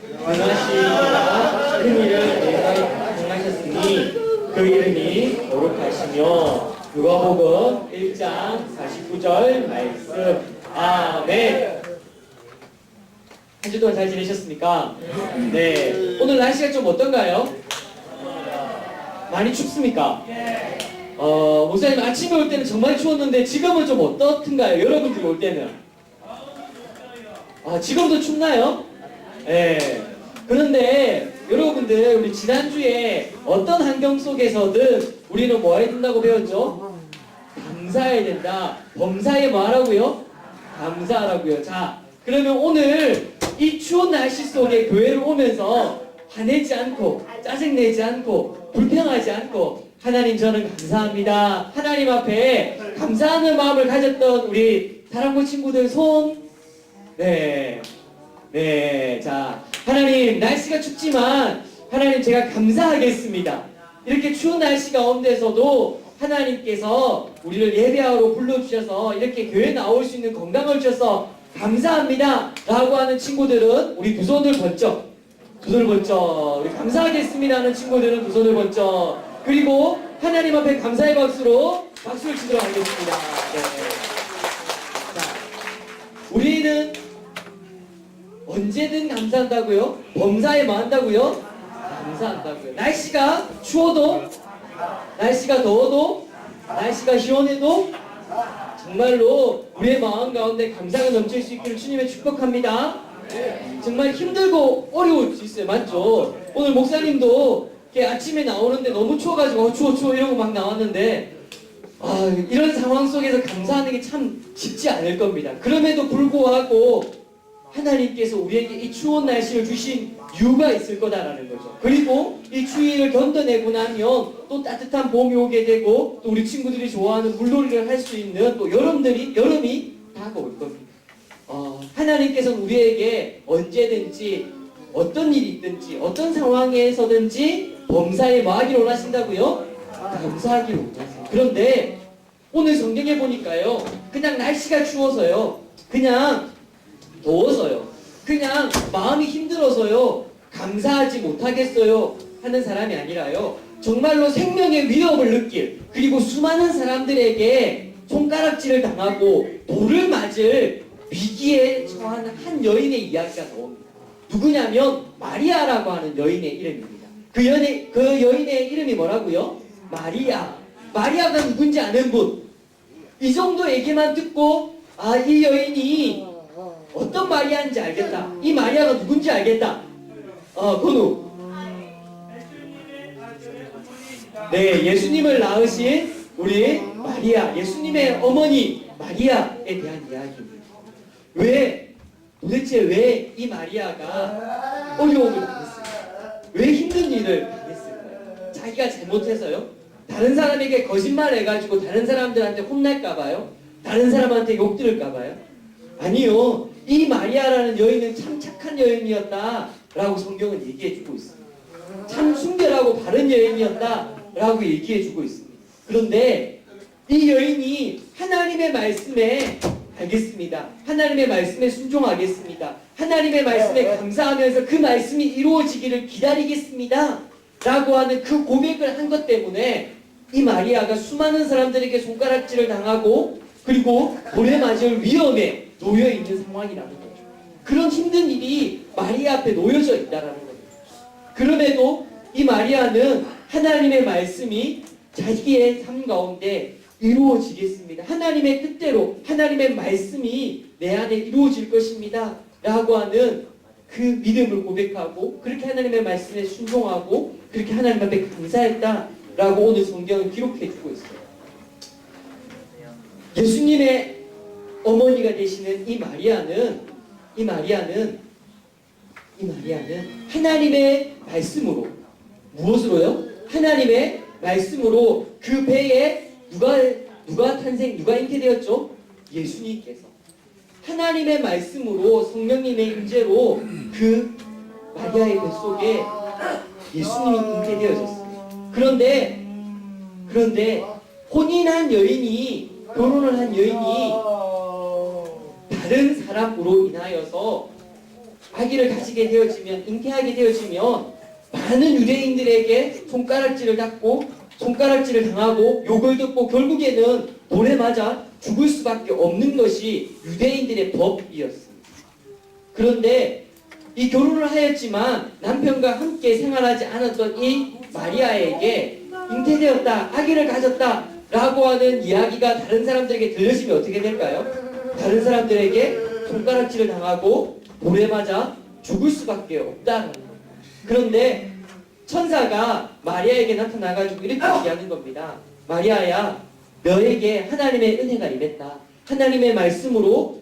은하시가 은희를 행하셨으니 그 이름이 거룩하시며. 누가복음 1장 49절 말씀. 아멘. 한 주 동안 잘 지내셨습니까? 네. 오늘 날씨가 좀 어떤가요? 많이 춥습니까? 목사님 아침에 올 때는 정말 추웠는데 지금은 좀 어떻든가요? 여러분들이 올 때는? 지금도 춥나요? 네. 그런데 여러분들 우리 지난주에 어떤 환경 속에서든 우리는 뭐 해야 된다고 배웠죠? 감사해야 된다. 범사에 뭐 하라고요? 감사하라고요. 자, 그러면 오늘 이 추운 날씨 속에 교회를 오면서 화내지 않고 짜증내지 않고 불평하지 않고 하나님 저는 감사합니다. 하나님 앞에 감사하는 마음을 가졌던 우리 사랑부 친구들 손. 네. 자, 하나님 날씨가 춥지만 하나님 제가 감사하겠습니다. 이렇게 추운 날씨 가운데서도 하나님께서 우리를 예배하러 불러주셔서 이렇게 교회에 나올 수 있는 건강을 주셔서 감사합니다 라고 하는 친구들은 우리 두 손을 번쩍, 우리 감사하겠습니다 하는 친구들은 두 손을 번쩍. 그리고 하나님 앞에 감사의 박수로 박수를 치도록 하겠습니다. 네. 자, 우리는 언제든 감사한다고요? 범사에 뭐 한다고요? 감사한다고요. 날씨가 추워도, 날씨가 더워도, 날씨가 시원해도 정말로 우리의 마음 가운데 감사가 넘칠 수 있기를 주님의 축복합니다. 정말 힘들고 어려울 수 있어요. 맞죠? 오늘 목사님도 이렇게 아침에 나오는데 너무 추워가지고 추워 이러고 막 나왔는데 이런 상황 속에서 감사하는 게 참 쉽지 않을 겁니다. 그럼에도 불구하고 하나님께서 우리에게 이 추운 날씨를 주신 이유가 있을 거다라는 거죠. 그리고 이 추위를 견뎌내고 나면 또 따뜻한 봄이 오게 되고 또 우리 친구들이 좋아하는 물놀이를 할 수 있는 또 여름이 다가올 겁니다. 하나님께서는 우리에게 언제든지 어떤 일이 있든지 어떤 상황에서든지 범사에 뭐 하기를 원하신다고요? 감사하기를 원하세요. 그런데 오늘 성경에 보니까요, 그냥 날씨가 추워서요, 그냥 더워서요, 그냥 마음이 힘들어서요 감사하지 못하겠어요 하는 사람이 아니라요, 정말로 생명의 위협을 느낄, 그리고 수많은 사람들에게 손가락질을 당하고 돌을 맞을 위기에 처한 한 여인의 이야기가 나옵니다. 누구냐면 마리아라고 하는 여인의 이름입니다. 그 여인의 이름이 뭐라고요? 마리아가 누군지 아는 분? 이 정도 얘기만 듣고 이 여인이 어떤 마리아인지 알겠다. 이 마리아가 누군지 알겠다. 건우. 네, 예수님을 낳으신 우리 마리아, 예수님의 어머니 마리아에 대한 이야기입니다. 도대체 왜 이 마리아가 어려움을 당했을까요? 왜 힘든 일을 당했을까요? 자기가 잘못해서요? 다른 사람에게 거짓말 해가지고 다른 사람들한테 혼날까봐요? 다른 사람한테 욕 들을까봐요? 아니요. 이 마리아라는 여인은 참 착한 여인이었다라고 성경은 얘기해주고 있습니다. 참 순결하고 바른 여인이었다라고 얘기해주고 있습니다. 그런데 이 여인이 하나님의 말씀에 알겠습니다. 하나님의 말씀에 순종하겠습니다. 하나님의 말씀에 감사하면서 그 말씀이 이루어지기를 기다리겠습니다 라고 하는 그 고백을 한 것 때문에 이 마리아가 수많은 사람들에게 손가락질을 당하고 그리고 돌에 맞을 위험에 놓여 있는 상황이라는 거죠. 그런 힘든 일이 마리아 앞에 놓여져 있다라는 거죠. 그럼에도 이 마리아는 하나님의 말씀이 자기의 삶 가운데 이루어지겠습니다. 하나님의 뜻대로 하나님의 말씀이 내 안에 이루어질 것입니다 라고 하는 그 믿음을 고백하고 그렇게 하나님의 말씀에 순종하고 그렇게 하나님 앞에 감사했다라고 오늘 성경은 기록해주고 있어요. 예수님의 어머니가 되시는 이 마리아는 하나님의 말씀으로, 무엇으로요? 하나님의 말씀으로 그 배에 누가 잉태되었죠? 예수님께서 하나님의 말씀으로 성령님의 임재로 그 마리아의 뱃속에 예수님이 잉태되어졌어요. 그런데 결혼을 한 여인이 다른 사람으로 인하여서 아기를 가지게 되어지면, 잉태하게 되어지면 많은 유대인들에게 손가락질을 받고 손가락질을 당하고 욕을 듣고 결국에는 돌에 맞아 죽을 수밖에 없는 것이 유대인들의 법이었습니다. 그런데 이 결혼을 하였지만 남편과 함께 생활하지 않았던 이 마리아에게 잉태되었다, 아기를 가졌다 라고 하는 이야기가 다른 사람들에게 들려지면 어떻게 될까요? 다른 사람들에게 손가락질을 당하고 돌에 맞아 죽을 수밖에 없다는 거예요. 그런데 천사가 마리아에게 나타나가지고 이렇게 얘기하는 겁니다. 마리아야, 너에게 하나님의 은혜가 임했다. 하나님의 말씀으로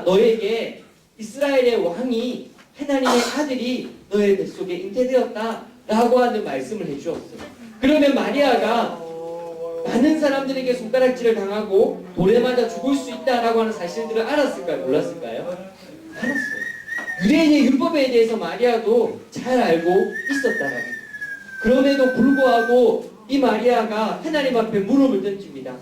너에게 이스라엘의 왕이, 하나님의 아들이 너의 뱃속에 잉태되었다 라고 하는 말씀을 해주었어요. 그러면 마리아가 많은 사람들에게 손가락질을 당하고 돌에 맞아 죽을 수 있다라고 하는 사실들을 알았을까요? 몰랐을까요? 알았어요. 유대인의 율법에 대해서 마리아도 잘 알고 있었다라는 거예요. 그럼에도 불구하고 이 마리아가 하나님 앞에 물음을 던집니다.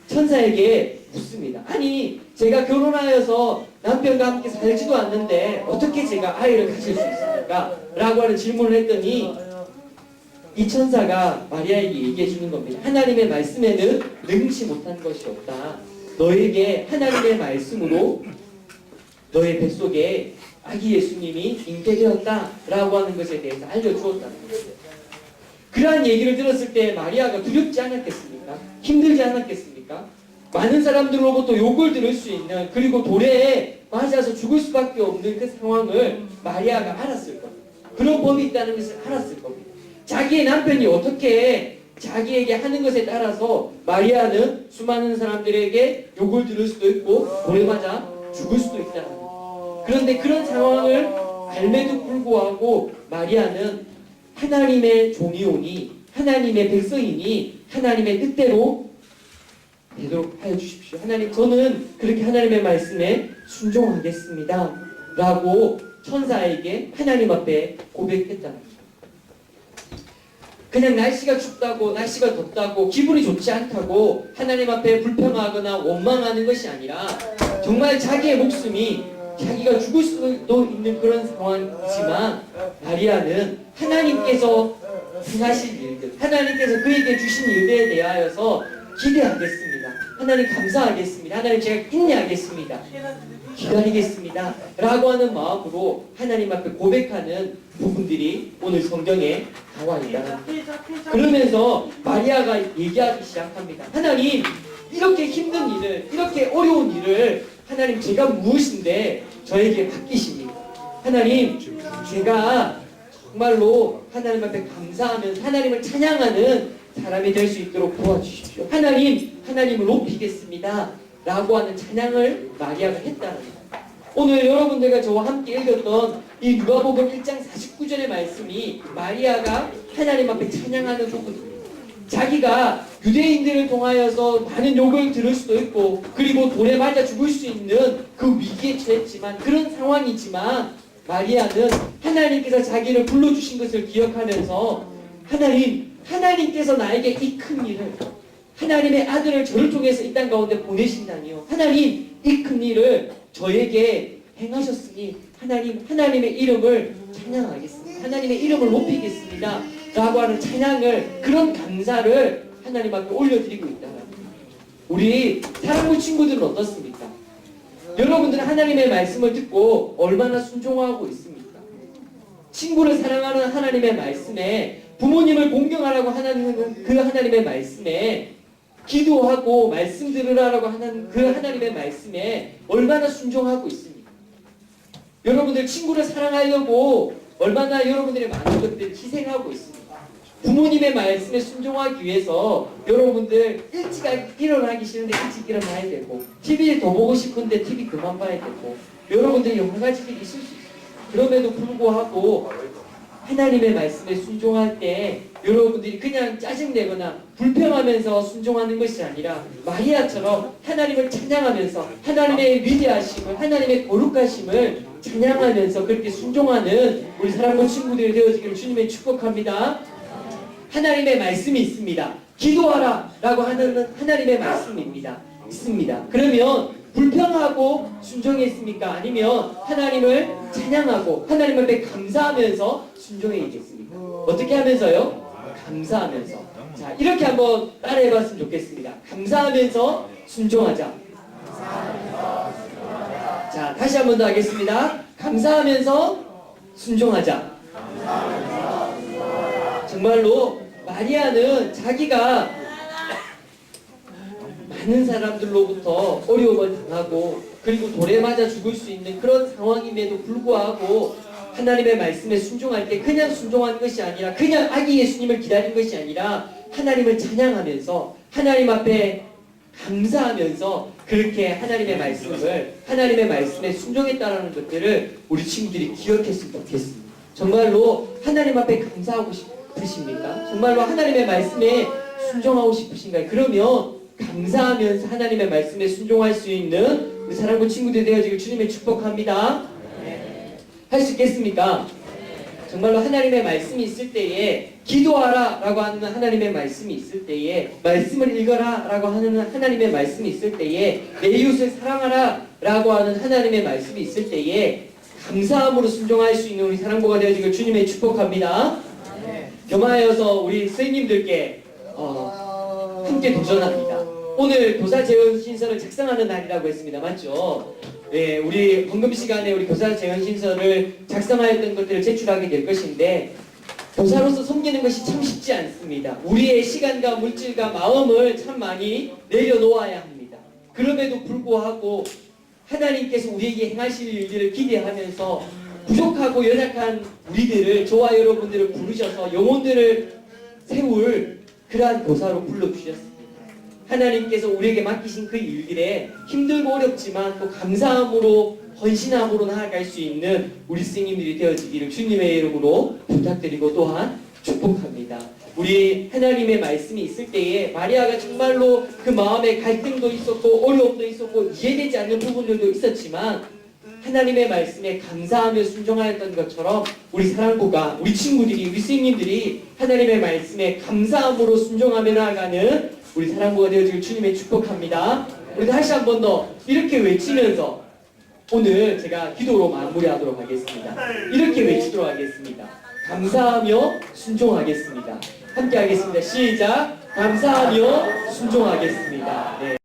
천사에게 묻습니다. 아니, 제가 결혼하여서 남편과 함께 살지도 않는데 어떻게 제가 아이를 가질 수 있습니까? 라고 하는 질문을 했더니 이 천사가 마리아에게 얘기해 주는 겁니다. 하나님의 말씀에는 능치 못한 것이 없다. 너에게 하나님의 말씀으로 너의 뱃속에 아기 예수님이 잉태되었다 라고 하는 것에 대해서 알려주었다는 것이에요. 그러한 얘기를 들었을 때 마리아가 두렵지 않았겠습니까? 힘들지 않았겠습니까? 많은 사람들로부터 욕을 들을 수 있는, 그리고 돌에 맞아서 죽을 수밖에 없는 그 상황을 마리아가 알았을 겁니다. 그런 법이 있다는 것을 알았을 겁니다. 자기의 남편이 어떻게 자기에게 하는 것에 따라서 마리아는 수많은 사람들에게 욕을 들을 수도 있고 돌에 맞아 죽을 수도 있다는 거예요. 그런데 그런 상황을 알매도 불구하고 마리아는 하나님의 종이오니, 하나님의 백성이니 하나님의 뜻대로 되도록 하여 주십시오. 하나님, 저는 그렇게 하나님의 말씀에 순종하겠습니다 라고 천사에게 하나님 앞에 고백했다는 거죠. 그냥 날씨가 춥다고, 날씨가 덥다고, 기분이 좋지 않다고 하나님 앞에 불평하거나 원망하는 것이 아니라 정말 자기의 목숨이 자기가 죽을 수도 있는 그런 상황이지만 마리아는 하나님께서 행하실 일들, 하나님께서 그에게 주신 일들에 대하여서 기대하겠습니다. 하나님 감사하겠습니다. 하나님 제가 인내하겠습니다. 기다리겠습니다 라고 하는 마음으로 하나님 앞에 고백하는 부분들이 오늘 성경에 나와 있다. 그러면서 마리아가 얘기하기 시작합니다. 하나님, 이렇게 힘든 일을, 이렇게 어려운 일을 하나님, 제가 무엇인데 저에게 맡기십니까? 하나님, 제가 정말로 하나님 앞에 감사하면서 하나님을 찬양하는 사람이 될 수 있도록 도와주십시오. 하나님, 하나님을 높이겠습니다 라고 하는 찬양을 마리아가 했다는 거예요. 오늘 여러분들과 저와 함께 읽었던 이 누가복음 1장 49절의 말씀이 마리아가 하나님 앞에 찬양하는 부분입니다. 자기가 유대인들을 통하여서 많은 욕을 들을 수도 있고, 그리고 돌에 맞아 죽을 수 있는 그 위기에 처했지만, 그런 상황이지만 마리아는 하나님께서 자기를 불러주신 것을 기억하면서 하나님께서 나에게 이 큰 일을, 하나님의 아들을 저를 통해서 이 땅 가운데 보내신다니요, 하나님, 이 큰 일을 저에게 행하셨으니 하나님의 이름을 찬양하겠습니다. 하나님의 이름을 높이겠습니다 라고 하는 찬양을, 그런 감사를 하나님 앞에 올려드리고 있다. 우리 사랑부 친구들은 어떻습니까? 여러분들은 하나님의 말씀을 듣고 얼마나 순종하고 있습니까? 친구를 사랑하는 하나님의 말씀에, 부모님을 공경하라고 하는 그 하나님의 말씀에, 기도하고 말씀 들으라고 하는 그 하나님의 말씀에 얼마나 순종하고 있습니까? 여러분들 친구를 사랑하려고 얼마나 여러분들의 많은 것들을 희생하고 있습니까? 부모님의 말씀에 순종하기 위해서 여러분들 일찍 일어나기 싫은데 일찍 일어나야 되고, TV를 더 보고 싶은데 TV 그만 봐야 되고, 여러분들이 여러 가지 일이 있을 수 있어요. 그럼에도 불구하고 하나님의 말씀에 순종할 때 여러분들이 그냥 짜증내거나 불평하면서 순종하는 것이 아니라 마리아처럼 하나님을 찬양하면서 하나님의 위대하심을, 하나님의 거룩하심을 찬양하면서 그렇게 순종하는 우리 사랑하는 친구들이 되어지기를 주님의 축복합니다. 하나님의 말씀이 있습니다. 기도하라 라고 하는 하나님의 말씀입니다. 있습니다. 그러면 불평하고 순종했습니까? 아니면 하나님을 찬양하고 하나님 앞에 감사하면서 순종했겠습니까? 어떻게 하면서요? 감사하면서. 자, 이렇게 한번 따라해봤으면 좋겠습니다. 감사하면서 순종하자. 자, 다시 한 번 더 하겠습니다. 감사하면서 순종하자. 정말로 마리아는 자기가 많은 사람들로부터 어려움을 당하고 그리고 돌에 맞아 죽을 수 있는 그런 상황임에도 불구하고 하나님의 말씀에 순종할 때 그냥 순종한 것이 아니라 그냥 아기 예수님을 기다린 것이 아니라 하나님을 찬양하면서 하나님 앞에 감사하면서 그렇게 하나님의 말씀에 순종했다는 것들을 우리 친구들이 기억했으면 좋겠습니다. 정말로 하나님 앞에 감사하고 싶으십니까? 정말로 하나님의 말씀에 순종하고 싶으신가요? 그러면 감사하면서 하나님의 말씀에 순종할 수 있는 우리 사랑하는 친구들이 되어지길 주님의 축복합니다. 할 수 있겠습니까? 정말로 하나님의 말씀이 있을 때에 기도하라 라고 하는 하나님의 말씀이 있을 때에 말씀을 읽어라 라고 하는 하나님의 말씀이 있을 때에 내 이웃을 사랑하라 라고 하는 하나님의 말씀이 있을 때에 감사함으로 순종할 수 있는 우리 사랑부가 되어지길 주님의 축복합니다. 겸하여서 우리 스님들께 함께 도전합니다. 오늘 교사 재원 신서를 작성하는 날이라고 했습니다. 맞죠? 네, 우리 헌금 시간에 우리 교사 재원 신서를 작성하였던 것들을 제출하게 될 것인데 교사로서 섬기는 것이 참 쉽지 않습니다. 우리의 시간과 물질과 마음을 참 많이 내려놓아야 합니다. 그럼에도 불구하고 하나님께서 우리에게 행하실 일들을 기대하면서 부족하고 연약한 우리들을 저와 여러분들을 부르셔서 영혼들을 세울 그러한 교사로 불러주셨습니다. 하나님께서 우리에게 맡기신 그 일들에 힘들고 어렵지만 또 감사함으로 헌신함으로 나아갈 수 있는 우리 스님들이 되어지기를 주님의 이름으로 부탁드리고 또한 축복합니다. 우리 하나님의 말씀이 있을 때에 마리아가 정말로 그 마음에 갈등도 있었고 어려움도 있었고 이해되지 않는 부분들도 있었지만 하나님의 말씀에 감사하며 순종하였던 것처럼 우리 사랑부가 우리 친구들이 우리 스님들이 하나님의 말씀에 감사함으로 순종하며 나아가는 우리 사랑부가 되어지길 주님의 축복합니다. 우리 다시 한 번 더 이렇게 외치면서 오늘 제가 기도로 마무리하도록 하겠습니다. 이렇게 외치도록 하겠습니다. 감사하며 순종하겠습니다. 함께 하겠습니다. 시작! 감사하며 순종하겠습니다. 네.